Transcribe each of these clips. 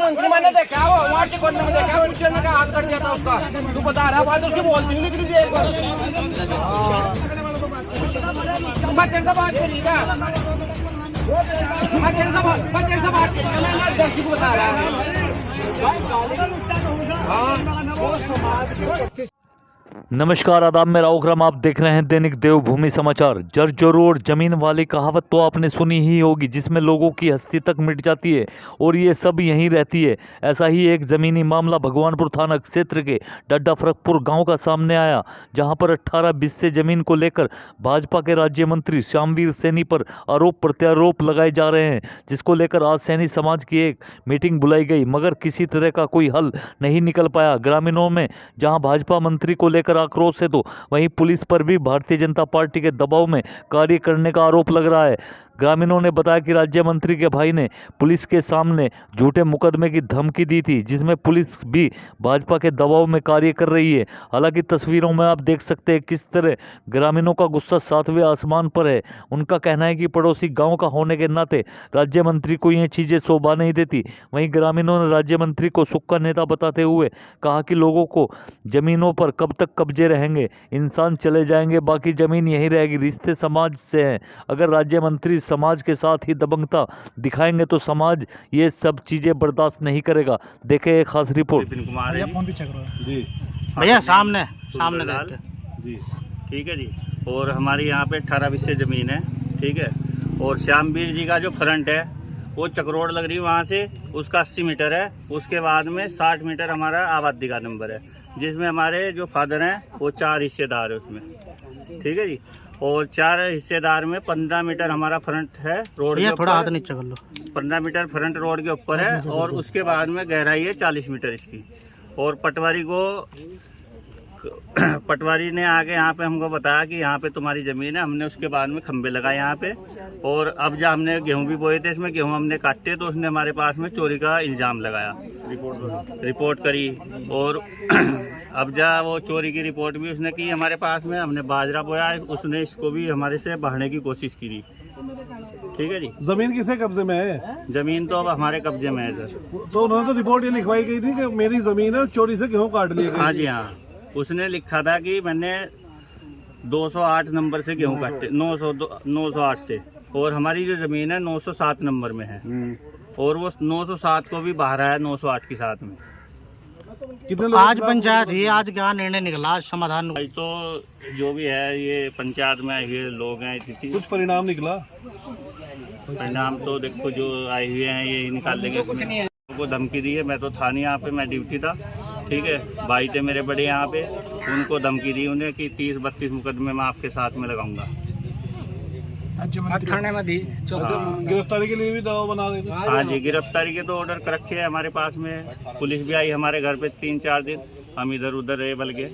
मंत्री मैंने देखा वो वार्ड के कोने में देखा उनके का हाल कर दिया था उसका। तू बता रहा बात उसकी बोलती नहीं निकली एक बार। मैं तेरे से बात करेगा मैं तेरे से बात करेगा मैं देखी को बता रहा हूँ। नमस्कार आदाब, मेरा ओकरम, आप देख रहे हैं दैनिक देवभूमि समाचार। जर जरूर जमीन वाली कहावत तो आपने सुनी ही होगी, जिसमें लोगों की हस्ती तक मिट जाती है और ये सब यहीं रहती है। ऐसा ही एक ज़मीनी मामला भगवानपुर थाना क्षेत्र के डड्डा फरकपुर गांव का सामने आया, जहां पर 18 बिस्से जमीन को लेकर भाजपा के राज्य मंत्री श्यामवीर सैनी पर आरोप प्रत्यारोप लगाए जा रहे हैं, जिसको लेकर आज सैनी समाज की एक मीटिंग बुलाई गई, मगर किसी तरह का कोई हल नहीं निकल पाया। ग्रामीणों में जहाँ भाजपा मंत्री को लेकर आक्रोश है, तो वहीं पुलिस पर भी भारतीय जनता पार्टी के दबाव में कार्य करने का आरोप लग रहा है। ग्रामीणों ने बताया कि राज्य मंत्री के भाई ने पुलिस के सामने झूठे मुकदमे की धमकी दी थी, जिसमें पुलिस भी भाजपा के दबाव में कार्य कर रही है। हालांकि तस्वीरों में आप देख सकते हैं किस तरह ग्रामीणों का गुस्सा सातवें आसमान पर है। उनका कहना है कि पड़ोसी गांव का होने के नाते राज्य मंत्री को ये चीज़ें शोभा नहीं देती। वहीं ग्रामीणों ने राज्य मंत्री को सुक्का नेता बताते हुए कहा कि लोगों को जमीनों पर कब तक कब्जे रहेंगे, इंसान चले जाएंगे, बाकी जमीन यहीं रहेगी। रिश्ते समाज से हैं, अगर राज्य मंत्री समाज के साथ ही दबंगता दिखाएंगे तो समाज ये सब चीजें बर्दाश्त नहीं करेगा। देखें एक खास रिपोर्ट। विपिन कुमार है जी भैया, सामने जी, ठीक है जी। और हमारी यहाँ पे 18 बिस्से ज़मीन है, ठीक है। और श्यामवीर जी का जो फ्रंट है वो चक्रोड लग रही है, वहाँ से उसका 80 मीटर है। उसके बाद में 60 मीटर हमारा आबादी का नंबर है, जिसमें हमारे जो फादर हैं वो 4 हिस्सेदार है उसमें, ठीक है जी। और 4 हिस्सेदार में 15 मीटर हमारा फ्रंट है रोड के थोड़ा हाथ नीचे कर लो। 15 मीटर फ्रंट रोड के ऊपर है, और उसके बाद में गहराई है 40 मीटर इसकी। और पटवारी ने आगे यहाँ पे हमको बताया कि यहाँ पे तुम्हारी ज़मीन है। हमने उसके बाद में खंबे लगाए यहाँ पे, और अब जब हमने गेहूँ भी बोए थे, इसमें गेहूँ हमने काटे तो उसने हमारे पास में चोरी का इल्ज़ाम लगाया, रिपोर्ट करी। और अब जा वो चोरी की रिपोर्ट भी उसने की हमारे पास में। हमने बाजरा बोया, उसने इसको भी हमारे से बढ़ने की कोशिश की थी, ठीक है जी। जमीन किसके कब्जे में है? जमीन तो अब हमारे कब्जे में है सर। तो उन्होंने तो रिपोर्ट ये लिखवाई गई थी कि मेरी जमीन है, चोरी से गेहूँ काट लिया। हाँ जी हाँ, उसने लिखा था कि मैंने 208 नंबर से गेहूँ काटे, 908 से। और हमारी जो जमीन है 907 नंबर में है, और वो 907 को भी बाहर आया 908 के साथ में। कितने आज पंचायत ये आज क्या निर्णय निकला समाधान? तो जो भी है ये पंचायत में ये लोग हैं, कुछ परिणाम निकला? परिणाम तो देखो जो आए हुए हैं ये निकाल लेंगे। को धमकी दी है, मैं तो था नहीं यहाँ पे, मैं ड्यूटी था, ठीक है। भाई थे मेरे बड़े यहाँ पे, उनको धमकी दी उन्हें कि 30-32 मुकदमे मैं आपके साथ में लगाऊंगा। थाने में दी गिरफ्तारी के लिए भी दबाव बना रहे थे? हाँ जी, गिरफ्तारी के तो ऑर्डर कर रखे हैं हमारे पास में। पुलिस भी आई हमारे घर पे 3-4 दिन, हम इधर उधर रहे बल्कि,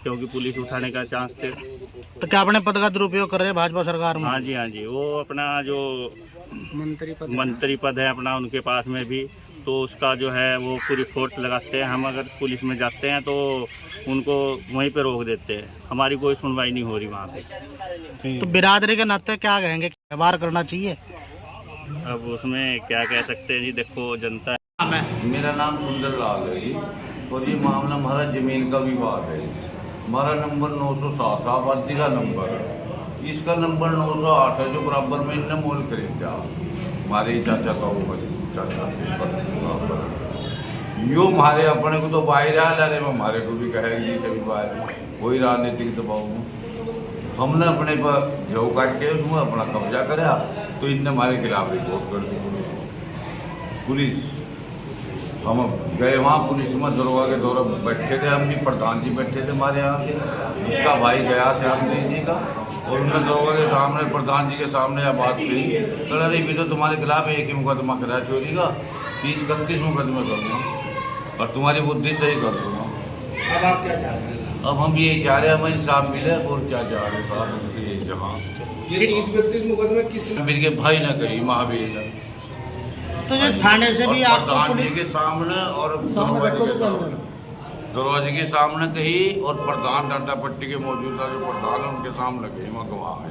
क्योंकि पुलिस उठाने का चांस थे। तो क्या अपने पद का दुरुपयोग कर रहे हैं भाजपा सरकार में? हाँ जी हाँ जी, वो अपना जो मंत्री पद है अपना उनके पास में भी, तो उसका जो है वो पूरी फोर्स लगाते हैं। हम अगर पुलिस में जाते हैं तो उनको वहीं पे रोक देते हैं, हमारी कोई सुनवाई नहीं हो रही वहाँ पे। तो बिरादरी के नाते क्या कहेंगे, व्यवहार करना चाहिए? अब उसमें क्या कह सकते हैं जी, देखो जनता है। मेरा नाम सुंदर लाल है जी, और ये मामला हमारा ज़मीन का विवाद है। हमारा नंबर 907 आबादी का नंबर है, इसका नंबर 908 है, जो बराबर में इनने मोल खरीदा हमारे चाचा का वो चाचा यो हमारे अपने को तो बाहर आने में हमारे को भी कहेगी सभी बाहर, वही राजनीतिक दबाव में हमने अपने पर गेहूँ काट के उसमें अपना कब्जा कराया, तो इनने हमारे खिलाफ रिपोर्ट कर दी पुलिस। हम गए वहाँ पुलिस में दरोगा के दौरा बैठे थे, हम भी प्रधान जी बैठे थे हमारे यहाँ के, उसका भाई गया श्यामवीर जी का, और उन्होंने दरोगा के सामने प्रधान जी के सामने यह बात कही, कह रही भी तो तुम्हारे खिलाफ एक ही मुकदमा कराया चोरी का, 30-31 मुकदमे करूँगा और तुम्हारी बुद्धि सही कर दूँगा। अब आप क्या चाह रहे हैं? अब हम यही चाह रहे हैं हमें इंसाफ मिले, और क्या चाह रहे हैं जहाँ ये 30-32 मुकदमे किस मेरे के भाई ने कही, महावीर ने। तो ये थाने से भी आप प्रधान जी के सामने और दरवाजे के सामने कही, और प्रधान डाटा पट्टी के मौजूदा जो प्रधान है उनके सामने कही, वहाँ गवाह है।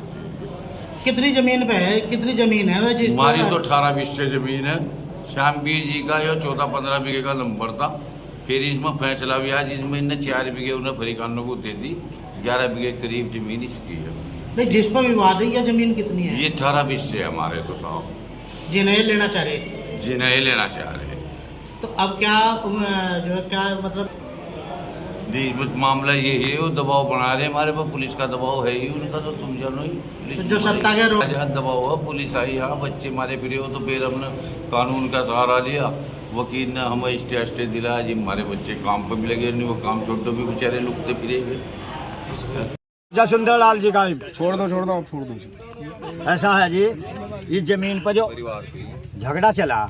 कितनी जमीन पे है, कितनी जमीन है? हमारी तो 18 बिस्से जमीन है, श्यामवीर जी का जो 14-15 बीघे का नंबर था। फिर इसमें फैसला हुआ जिसमें इन्हें 4 बीघे उन्हें फरीकानों को दे दी। 11 बीघे करीब जमीन इसकी है। नहीं, जिस पर विवाद है, यह जमीन कितनी है? ये 18 हिस्से है हमारे तो साहब, जिन्हें लेना चाह रहे। जिन्हें लेना चाह रहे हैं। तो अब क्या जो है क्या मतलब जी बस मामला ये है, वो दबाव बना रहे हमारे पर, पुलिस का दबाव है ही उनका, तो तुम जानो ही। तो जो सत्ता के दबाव हुआ, पुलिस आई यहाँ, बच्चे मारे फिरे हो, तो फिर हमने कानून का सहारा लिया। वकील ने हमें स्टे दिलाया जी, हमारे बच्चे काम पर मिलेंगे, नहीं वो काम छोड़ दो भी बेचारे लुकते फिरेंगे। सुंदर लाल जी का छोड़ दो। ऐसा है जी, इस जमीन पर जो झगड़ा चला,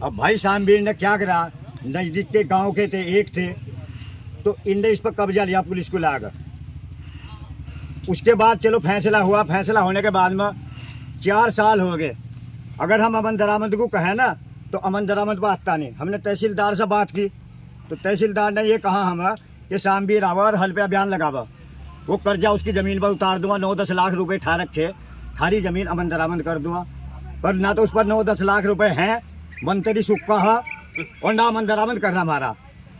अब भाई श्यामवीर ने क्या करा, नजदीक के गांव के थे, एक थे, तो इनने इस पर कब्जा लिया पुलिस को लाकर। उसके बाद चलो फैसला हुआ, फैसला होने के बाद में 4 साल हो गए। अगर हम अमन दरामद को कहें ना, तो अमन दरामद बात नहीं। हमने तहसीलदार से बात की, तो तहसीलदार ने ये कहा हमें कि श्यामवीर आवा और हल पे बयान लगावा, वो कर्जा उसकी ज़मीन पर उतार दूंगा। 9-10 लाख रुपए ठा रखे, थारी ज़मीन अमन दरामद कर दूंगा। पर ना तो उस पर 9-10 लाख रुपए हैं, मंत्री सुक्का है, और ना अमन दरामद करना हमारा।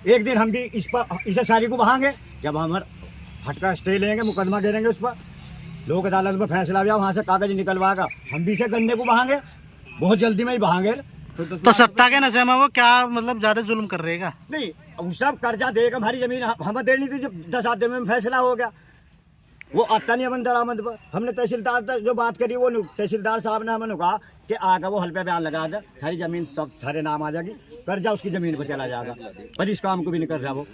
एक दिन हम भी इसे सारी को बहाएंगे, जब हमारे हटका स्टे लेंगे, मुकदमा करेंगे उस पर, लोक अदालत में फैसला हुआ, वहाँ से कागज निकलवाएगा, हम भी इसे गन्ने को बहाएंगे, बहुत जल्दी में ही बहाएंगे। तो सत्ता के नशे में वो क्या मतलब ज्यादा जुल्म कर रहेगा? नहीं, वो सब कर्जा देगा, हमारी जमीन हमें देनी थी। जब 10 आदमी में फैसला हो गया, वो आता नहीं अमन दरामद पर। हमने तहसीलदार तक जो बात करी, वो तहसीलदार साहब ने हमें कहा कि आगा वो हल पे बयान लगा दे, थारी जमीन सब थारे नाम आ जाएगी, कर्जा उसकी जमीन पर चला जाएगा। पर इस काम को भी नहीं कर रहा वो।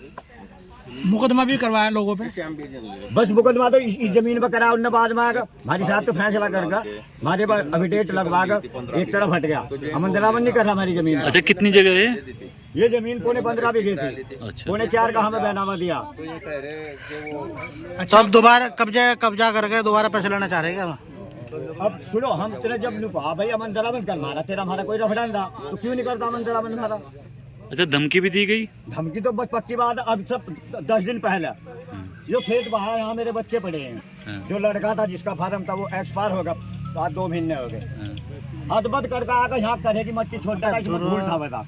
मुकदमा भी करवाया लोगों पे। बस मुकदमा तो इस जमीन पर करा, उनने बाद में आगा हमारी साहब तो फैसला करगा, हमारे पास अफिडेविट लगवागा, एक तरफ हट गया, अमन दरामद नहीं कर रहा हमारी जमीन। अच्छा, कितनी जगह है ये जमीन? 15.5 बीघे थी। अच्छा। 4.25 का हमें बैनामा दिया। अच्छा, अब दोबारा कब्जा करके दोबारा पैसे लेना चाह रहे हैं क्या? अब सुनो, हम तेरे जब कहा भाई अमन दरामद कर, मारा तेरा हमारा कोई रफड़ान था, तो क्यों नहीं करता अमन दरामद हमारा? अच्छा, धमकी भी दी गई? धमकी तो बस पक्की बात है। अब सब 10 दिन पहले जो खेत बहा, यहाँ मेरे बच्चे पड़े हैं। जो लड़का था जिसका फार्म था वो एक्सपायर होगा, आज 2 महीने हो गए। अदबद करके आकर यहाँ करेगी मट्टी छोड़ देगा, इसमें धूल था बता।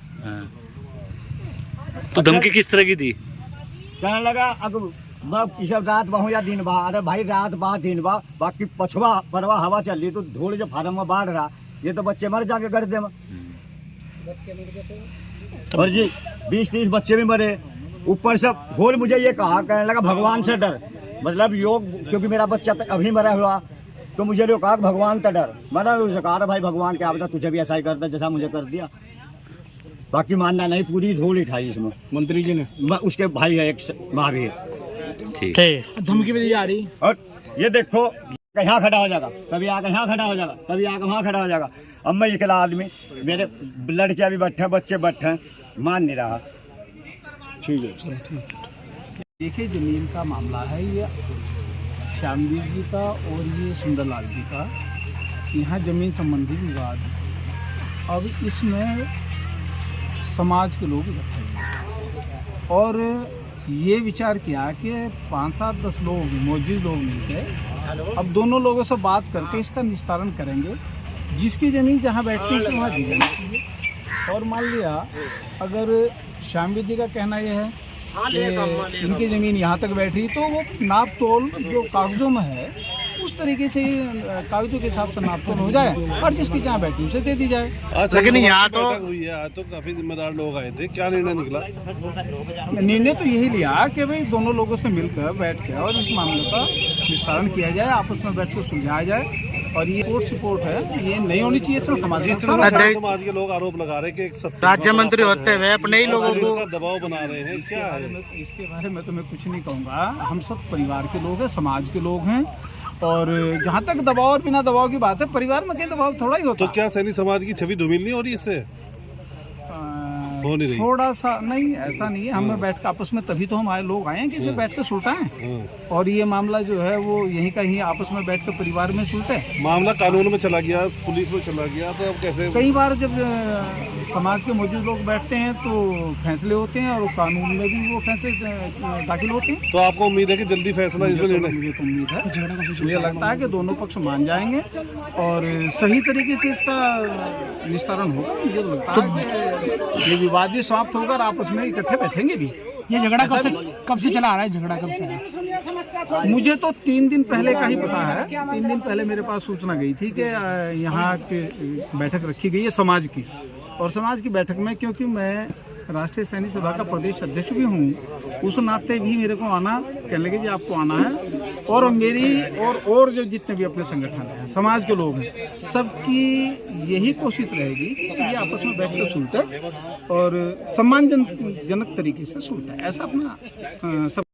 तो धमकी किस तरह की दी? कहने लगा अब सब रात बहु या दिन बहा। अरे भाई रात बहा दिन बहा, बाकी पछुआ परवा हवा चल रही, तो धूल जो फार्म में बाढ़ रहा, ये तो बच्चे मर जाके गर्दे में। और जी 20-30 बच्चे भी मरे। ऊपर से होल मुझे ये कहा, कहने लगा भगवान से डर, मतलब योग, क्योंकि मेरा बच्चा अभी मरा हुआ, तो मुझे जो कहा भगवान से डर। मैंने उसे कहा भाई भगवान क्या बता, तुझे भी ऐसा ही करता जैसा मुझे कर दिया। बाकी मानना नहीं, पूरी धूल उठाई इसमें मंत्री जी ने। उसके भाई है एक महावीर। ठीक, धमकी भी दी जा रही। और ये देखो, यहाँ खड़ा हो जाएगा, कभी आकर यहाँ खड़ा हो जाएगा, कभी आकर वहाँ खड़ा हो जाएगा। अब मैं अकेला आदमी, मेरे लड़कियाँ भी बैठे हैं, बच्चे बैठे हैं, मान नहीं रहा। ठीक है, देखिए ज़मीन का मामला है ये श्यामवीर जी का और ये सुंदरलाल जी का। यहाँ ज़मीन संबंधी विवाद है। अब इसमें समाज के लोग इकट्ठे हुए और ये विचार किया कि 5-7-10 लोग मौजूद लोग मिलकर अब दोनों लोगों से बात करके इसका निस्तारण करेंगे। जिसकी ज़मीन जहाँ बैठती है वहाँ दी जानी चाहिए। और मान लिया अगर श्यामवीर जी का कहना यह है कि इनकी ज़मीन यहाँ तक बैठ रही, तो वो नाप तोल जो कागज़ों में है उस तरीके से कागज़ों के हिसाब से नाप तोल हो जाए और जिसकी जहाँ बैठी उसे दे दी जाए। लेकिन यहाँ तो हुई है, आज तो काफी जिम्मेदार लोग आए थे, क्या निर्णय निकला? निर्णय तो यही लिया कि भाई दोनों लोगों से मिलकर बैठ के और इस मामले का निस्तारण किया जाए, आपस में बैठ कर सुलझाया जाए। और ये कोर्ट सपोर्ट है, ये नहीं होनी चाहिए। समाज के लोग आरोप लगा रहे हैं कि राज्य मंत्री होते हुए अपने ही लोगों को दबाव बना रहे हैं, क्या है? इसके बारे में तो मैं कुछ नहीं कहूँगा। हम सब परिवार के लोग हैं, समाज के लोग हैं, और जहाँ तक दबाव और बिना दबाव की बात है, परिवार में कहीं दबाव थोड़ा ही होता। तो क्या सैनी समाज की छवि धूमिल नहीं हो रही इससे? हो नहीं रही? थोड़ा सा नहीं, ऐसा नहीं है। हमें बैठ कर आपस में, तभी तो हम लोग आए हैं कि इसे बैठ कर सुलटाएं, और ये मामला जो है वो यहीं का ही आपस में बैठ कर परिवार में सुलटे। मामला कानून में चला गया, पुलिस में चला गया, तो अब कैसे? कई बार जब समाज के मौजूद लोग बैठते हैं तो फैसले होते हैं और कानून में भी वो फैसले दाखिल होते हैं। तो आपको उम्मीद है कि जल्दी फैसला इसमें निर्णय? मुझे तो उम्मीद है, मुझे लगता है कि दोनों पक्ष मान जाएंगे और सही तरीके से इसका निस्तारण होगा। मुझे तो लगता है कि ये विवाद भी समाप्त होगा और आपस में इकट्ठे बैठेंगे भी। ये झगड़ा कब से चला आ रहा है? झगड़ा कब से है? मुझे तो 3 दिन पहले का ही पता है। 3 दिन पहले मेरे पास सूचना गई थी कि यहाँ के बैठक रखी गई है समाज की, और समाज की बैठक में क्योंकि मैं राष्ट्रीय सैनिक सभा का प्रदेश अध्यक्ष भी हूँ, उस नाते भी मेरे को आना, कहने लगे जी आपको आना है। और मेरी और जो जितने भी अपने संगठन हैं, समाज के लोग हैं, सबकी यही कोशिश रहेगी कि ये आपस में बैठ कर सुलटे और सम्मानजनक तरीके से सुलटे। ऐसा अपना सब